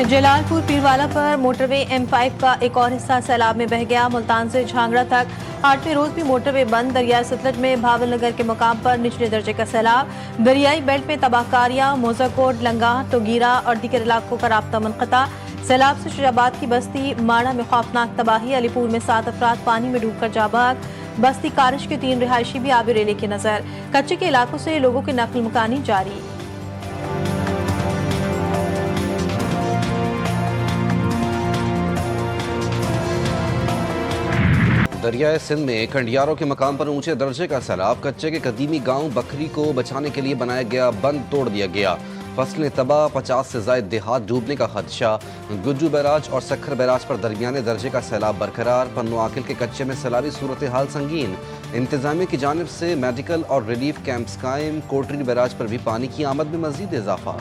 जलालपुर पीरवाला पर motorway M5 का एक और हिस्सा सैलाब में बह गया। मुल्तान से झांगड़ा तक 8वें रोज भी मोटरवे बंद। दरियाई सतलज में भावल नगर के मुकाम पर निचले दर्जे का सैलाब। दरियाई बेल्ट में तबाहकारियां, मोजाकोट, लंगा, टोगीरा और दीगर इलाकों का राब्ता मुनक़ता। सैलाब से शुजाबाद की बस्ती माड़ा में खौफनाक तबाही। अलीपुर में 7 अफराद पानी में डूबकर जाबाक। बस्ती कारिश के 3 रिहायशी भी आबे रेले की नजर। कच्चे के इलाकों से लोगों की नकल मकानी जारी। दरियाए सिंध में खंडियारों के मकाम पर ऊंचे दर्जे का सैलाब। कच्चे के कदीमी गांव बकरी को बचाने के लिए बनाया गया बंद तोड़ दिया गया। फसलें तबाह, 50 से ज्यादा देहात डूबने का खदशा। गुज्जू बैराज और सखर बैराज पर दरमियाने दर्जे का सैलाब बरकरार। पन्नू आकिल के कच्चे में सैलाबी सूरत हाल संगीन। इंतजामिया की जानिब से मेडिकल और रिलीफ कैंप्स कायम। कोटरी बैराज पर भी पानी की आमद में मजीद इजाफा।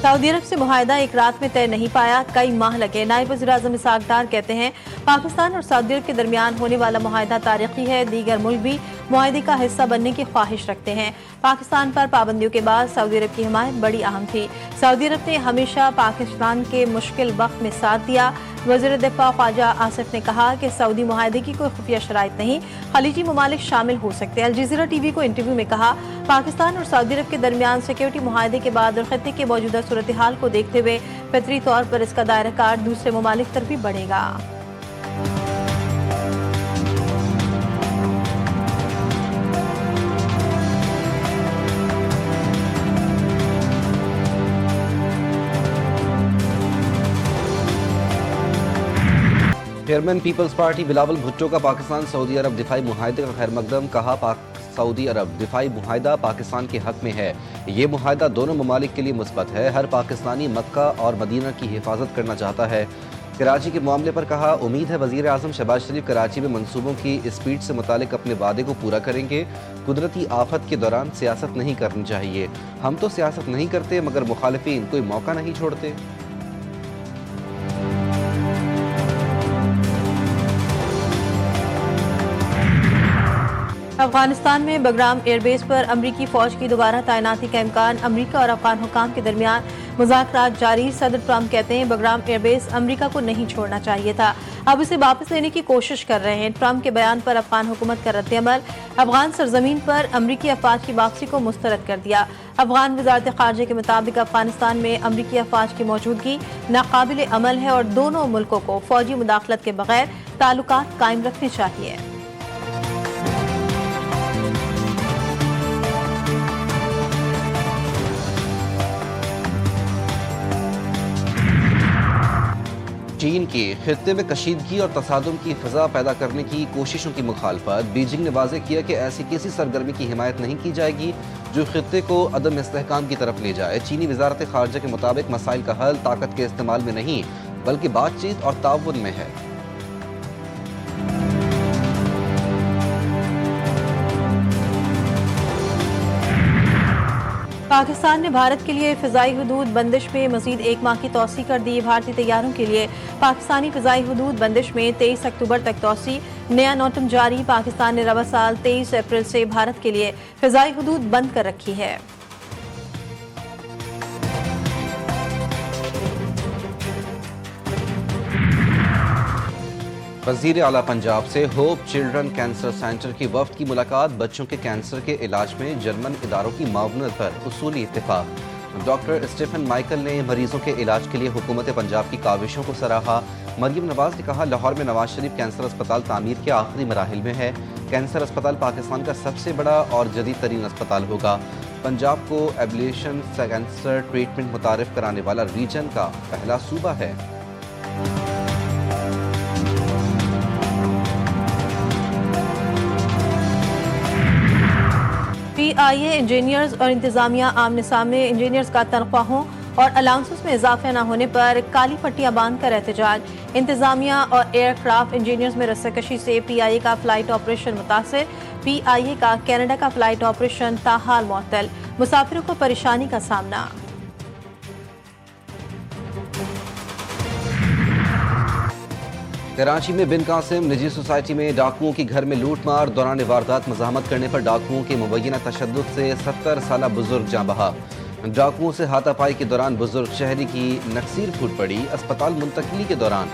सऊदी अरब से मुआहदा एक रात में तय नहीं पाया, कई माह लगे। नायब वज़ीर-ए-आज़म इसहाक डार कहते हैं पाकिस्तान और सऊदी अरब के दरमियान होने वाला मुआहदा तारीखी है। दीगर मुल्क भी मुआहदे का हिस्सा बनने की ख्वाहिश रखते हैं। पाकिस्तान पर पाबंदियों के बाद सऊदी अरब की हिमायत बड़ी अहम थी। सऊदी अरब ने हमेशा पाकिस्तान के मुश्किल वक्त में साथ दिया। वज़ीर दिफा ख्वाजा आसिफ ने कहा कि सऊदी मुआहदे की कोई खुफिया शराइत नहीं, खलीजी ममालिक शामिल हो सकते हैं। अल जज़ीरा टीवी को इंटरव्यू में कहा पाकिस्तान और सऊदी अरब के दरमियान सिक्योरिटी मुआहदे के बाद और खत्ते के मौजूदा सूरत हाल को देखते हुए फितरी तौर पर इसका दायरा कार दूसरे ममालिक तक भी बढ़ेगा। Chairman people's party Bilawal Bhutto का पाकिस्तान सऊदी अरब दिफाई मुआहदे का खैर मकदम। कहा सऊदी अरब दिफाई मुआहदा पाकिस्तान के हक में है। ये मुआहदा दोनों ममालिक के लिए मुस्बत है। हर पाकिस्तानी मक्का और मदीना की हिफाजत करना चाहता है। कराची के मामले पर कहा उम्मीद है वज़ीर आज़म शहबाज शरीफ कराची में मंसूबों की स्पीड से मुतालिक अपने वादे को पूरा करेंगे। कुदरती आफत के दौरान सियासत नहीं करनी चाहिए। हम तो सियासत नहीं करते मगर मुखालिफिन कोई मौका नहीं छोड़ते। अफगानिस्तान में बगराम एयरबेस पर अमरीकी फौज की दोबारा तैनाती का इम्कान। अमरीका और अफगान हुकाम के दरमियान मुज़ाकरात जारी। सदर ट्रंप कहते हैं बगराम एयरबेस अमरीका को नहीं छोड़ना चाहिए था, अब इसे वापस लेने की कोशिश कर रहे हैं। ट्रंप के बयान पर अफगान हुकूमत का रद्द-ए-अमल। अफगान सरजमीन पर अमरीकी अफवाज की वापसी को मुस्तरद कर दिया। अफगान वज़ारत ख़ारिजा के मुताबिक अफगानिस्तान में अमरीकी अफवाज की मौजूदगी नाकाबिल अमल है और दोनों मुल्कों को फौजी मुदाखलत के बगैर ताल्लुकात कायम रखने चाहिए। चीन की खित्ते में कशीदगी और तसादुम की फ़ज़ा पैदा करने की कोशिशों की मुखालफत। बीजिंग ने वाज़ेह किया कि ऐसी किसी सरगर्मी की हिमायत नहीं की जाएगी जो खित्ते को अदम इस्तेहकाम की तरफ ले जाए। चीनी वज़ारत ख़ारिजा के मुताबिक मसाइल का हल ताकत के इस्तेमाल में नहीं बल्कि बातचीत और ताउन में है। पाकिस्तान ने भारत के लिए फ़िज़ाई हुदूद बंदिश में मज़ीद 1 माह की तौसी कर दी। भारतीय तैयारों के लिए पाकिस्तानी फ़िज़ाई हुदूद बंदिश में 23 अक्टूबर तक तौसी। नया नोटम जारी। पाकिस्तान ने रवा साल 23 अप्रैल से भारत के लिए फ़िज़ाई हुदूद बंद कर रखी है। वज़ीर आला पंजाब से होप चिल्ड्रन कैंसर सेंटर की वफ्द की मुलाकात। बच्चों के कैंसर के इलाज में जर्मन इदारों की मावनत पर उसूली इत्तेफाक। डॉक्टर स्टीफन माइकल ने मरीजों के इलाज के लिए हुकूमत पंजाब की काविशों को सराहा। मरियम नवाज ने कहा लाहौर में नवाज शरीफ कैंसर अस्पताल तामीर के आखिरी मराहिल में है। कैंसर अस्पताल पाकिस्तान का सबसे बड़ा और जदीद तरीन अस्पताल होगा। पंजाब को एब्लेशन कैंसर ट्रीटमेंट मुतारिफ कराने वाला रीजन का पहला सूबा है। PIA इंजीनियर्स और इंतजामिया आमने सामने। इंजीनियर्स का तनख्वाहों और अलाउंसेस में इजाफे न होने पर काली पट्टियां बांध कर एहतजाज। इंतजामिया और एयरक्राफ्ट इंजीनियर्स में रस्साकशी से PIA का फ्लाइट ऑपरेशन मुतासर। PIA का कनाडा का फ्लाइट ऑपरेशन ताहाल मुअत्तल। मुसाफिरों को परेशानी का सामना। कराची में बिन कासिम निजी सोसाइटी में डाकुओं की घर में लूटमार दौरान वारदात मज़ाहमत करने पर डाकुओं के मुबैना तशद्दुद से 70 साल बुजुर्ग जाँ बहा। डाकुओं से हाथापाई के दौरान बुजुर्ग शहरी की नक्सीर फूट पड़ी। अस्पताल मुंतकली के दौरान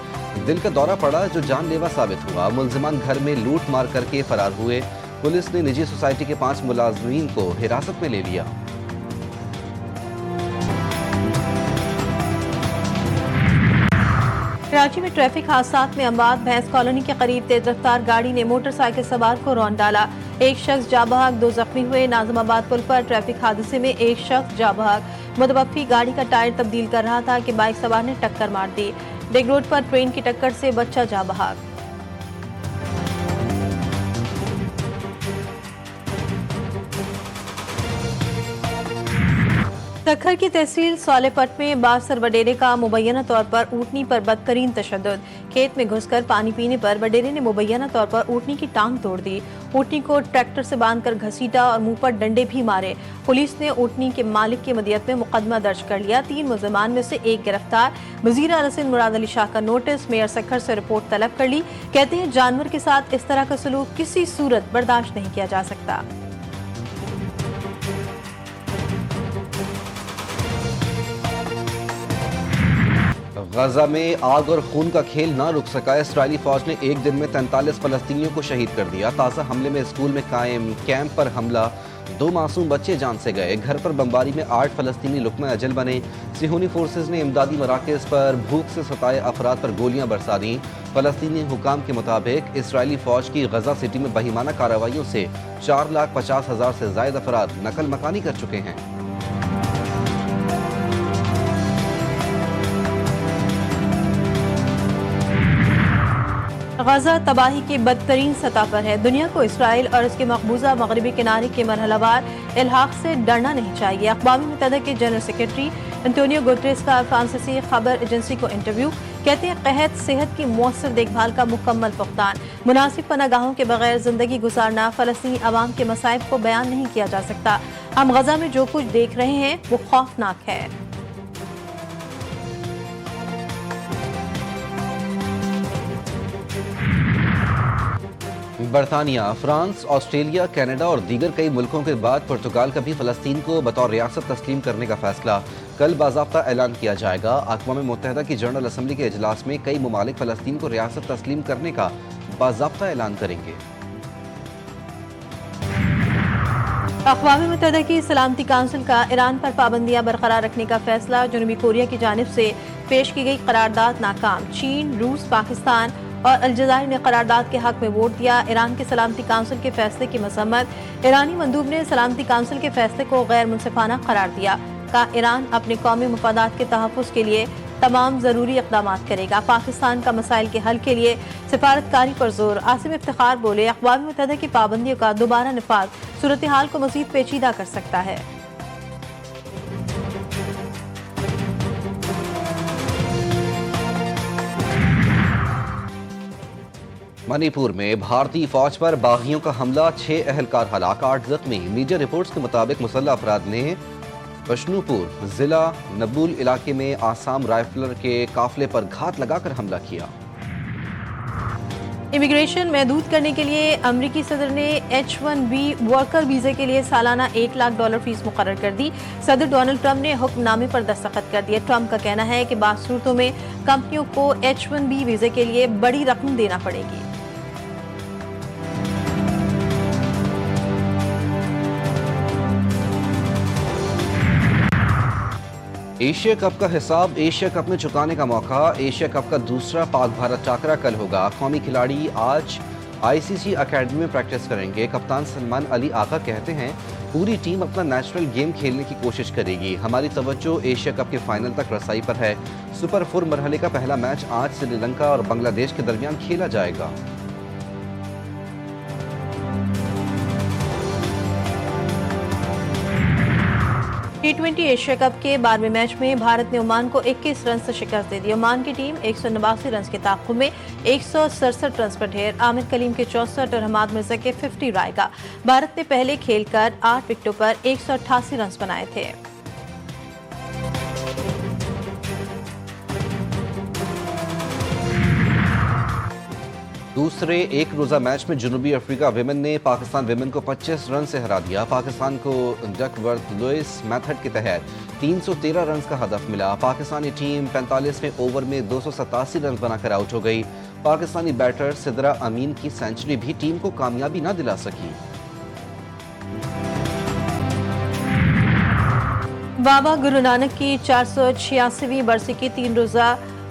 दिल का दौरा पड़ा जो जानलेवा साबित हुआ। मुलजिमान घर में लूट मार करके फरार हुए। पुलिस ने निजी सोसाइटी के 5 मुलाजमीन को हिरासत में ले लिया। कराची में ट्रैफिक हादसात में अमवात। भैंस कॉलोनी के करीब तेज रफ्तार गाड़ी ने मोटरसाइकिल सवार को रौंद डाला। एक शख्स जाँ बहक, 2 जख्मी हुए। नाज़िमाबाद पुल पर ट्रैफिक हादसे में एक शख्स जाँ बहक। मुतवफ़ी गाड़ी का टायर तब्दील कर रहा था कि बाइक सवार ने टक्कर मार दी। डिग रोड पर ट्रेन की टक्कर से बच्चा जाँ बहक। सक्खर की तहसील सोलेपट में बासर वडेरे का मुबैना तौर पर ऊँटनी पर बदतरीन तशद्दुद। खेत में घुसकर पानी पीने पर वडेरे ने मुबैना तौर पर ऊँटनी की टांग तोड़ दी। ऊँटनी को ट्रैक्टर से बांधकर घसीटा और मुंह पर डंडे भी मारे। पुलिस ने ऊँटनी के मालिक की मदियत में मुकदमा दर्ज कर लिया। 3 मुलजमान में से एक गिरफ्तार। वजीर आला सिंध मुराद अली शाह का नोटिस। मेयर सक्खर से रिपोर्ट तलब कर ली। कहते हैं जानवर के साथ इस तरह का सलूक किसी सूरत बर्दाश्त नहीं किया जा सकता। गजा में आग और खून का खेल ना रुक सका। इसराइली फौज ने एक दिन में 43 फलस्तीनियों को शहीद कर दिया। ताज़ा हमले में स्कूल में कायम कैंप पर हमला, 2 मासूम बच्चे जान से गए। घर पर बमबारी में 8 फलस्तीनी लुकमा अजल बने। सिहोनी फोर्सेज ने इमदादी मराकज़ पर भूख से सताए अफराद पर गोलियां बरसा दी। फलस्तीनी हुकाम के मुताबिक इसराइली फौज की गजा सिटी में बहिमाना कार्रवाइयों से 4,50,000 से ज़ायद अफराद नकल मकानी कर चुके हैं। गजा तबाही की बदतरीन सतह पर है। दुनिया को इसराइल और इसके मकबूजा मगरबी किनारे के मरहलावार इल्हाक से डरना नहीं चाहिए। अक़वाम मुत्तहिदा के जनरल सेक्रेटरी एंटोनियो गुटेरेस का फ्रांसीसी खबर एजेंसी को इंटरव्यू। कहते हैं कहत सेहत की मौसर देखभाल का मुकम्मल फुकदान, मुनासिब पनागाहों के बगैर जिंदगी गुजारना फलस्तीनी अवाम के मसाइब को बयान नहीं किया जा सकता। हम गजा में जो कुछ देख रहे हैं वो खौफनाक है। बरतानिया, फ्रांस, ऑस्ट्रेलिया, कनाडा और दीगर कई मुल्कों के बाद पुर्तगाल का भी फ़लस्तीन को बतौर रियासत तस्लीम करने का फैसला कल बाज़ाब्ता ऐलान किया जाएगा। अक़वाम मुत्तहिदा की जनरल असम्बली के इजलास में कई ममालिक फ़लस्तीन को रियासत तस्लीम करने का बाज़ाब्ता ऐलान करेंगे। अक़वाम मुत्तहिदा की सलामती काउंसिल का ईरान पर पाबंदियां बरकरार रखने का फैसला। जनूबी कोरिया की जानिब से पेश की गई करारदाद नाकाम। चीन, रूस, पाकिस्तान और अलजायर ने करारदाद के हक में वोट दिया। ईरान के सलामती काउंसिल के फैसले की मसम्मत। ईरानी मंदूब ने सलामती काउंसिल के फैसले को गैर मुनसिफाना करार दिया। कहा ईरान अपने कौमी मफादात के तहफ़्फ़ुज़ के लिए तमाम ज़रूरी इक़दाम करेगा। पाकिस्तान का मसाइल के हल के लिए सिफारतकारी पर जोर। आसिम इफ्तिखार बोले अक़वाम मुत्तहिदा की पाबंदियों का दोबारा निफाज़ सूरत हाल को मज़ीद पेचीदा कर सकता है। मणिपुर में भारतीय फौज पर बागियों का हमला, 6 अहलकार हलाक, 8 जख्मी। मीडिया रिपोर्ट्स के मुताबिक मुसल्लह अफराद ने बशनूपुर जिला नबुल इलाके में आसाम राइफलर के काफिले पर घात लगाकर हमला किया। इमिग्रेशन महदूद करने के लिए अमरीकी सदर ने H-1B वर्कर वीज़े के लिए सालाना $1 लाख फीस मुकर्रर कर दी। सदर डोनाल्ड ट्रंप ने हुक्मनामे पर दस्तखत कर दिए। ट्रंप का कहना है कि बाज़ सूरतों में कंपनियों को H-1B वीज़े के लिए बड़ी रकम देना पड़ेगी। एशिया कप का हिसाब एशिया कप में चुकाने का मौका। एशिया कप का दूसरा पाक भारत टाकरा कल होगा। कौमी खिलाड़ी आज ICC अकेडमी में प्रैक्टिस करेंगे। कप्तान सलमान अली आका कहते हैं पूरी टीम अपना नेचुरल गेम खेलने की कोशिश करेगी। हमारी तवज्जो एशिया कप के फाइनल तक रसाई पर है। सुपर 4 मरहले का पहला मैच आज श्रीलंका और बांग्लादेश के दरमियान खेला जाएगा। T20 एशिया कप के 12वें मैच में भारत ने ओमान को 21 रन से शिकस्त दे दी। ओमान की टीम 189 रन के ताक़ुब में 167 रन पर ढेर। आमिर कलीम के 64 और हमाद मिर्जा के 50 रायगा। भारत ने पहले खेलकर 8 विकेटों पर 188 रन बनाए थे। दूसरे एक रोज़ा मैच में जनूबी अफ्रीका विमेन ने पाकिस्तान विमेन को 25 रन से हरा दिया। पाकिस्तान को डकवर्थ लुइस मेथड के तहत 313 रन का हदफ मिला। पाकिस्तानी टीम 45वें ओवर में 287 रन बनाकर आउट हो गई। पाकिस्तानी बैटर सिदरा अमीन की सेंचुरी भी टीम को कामयाबी न दिला सकी। बाबा गुरु नानक की 486वीं बरसी की 3 रोज़ा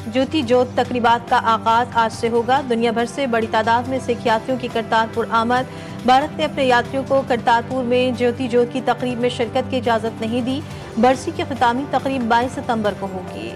ज्योति जोत तकरीबात का आगाज आज से होगा। दुनिया भर से बड़ी तादाद में सिख यात्रियों की करतारपुर आमद। भारत ने अपने यात्रियों को करतारपुर में ज्योति जोत की तकरीब में शिरकत की इजाज़त नहीं दी। बरसी की खितामी तकरीब 22 सितंबर को होगी।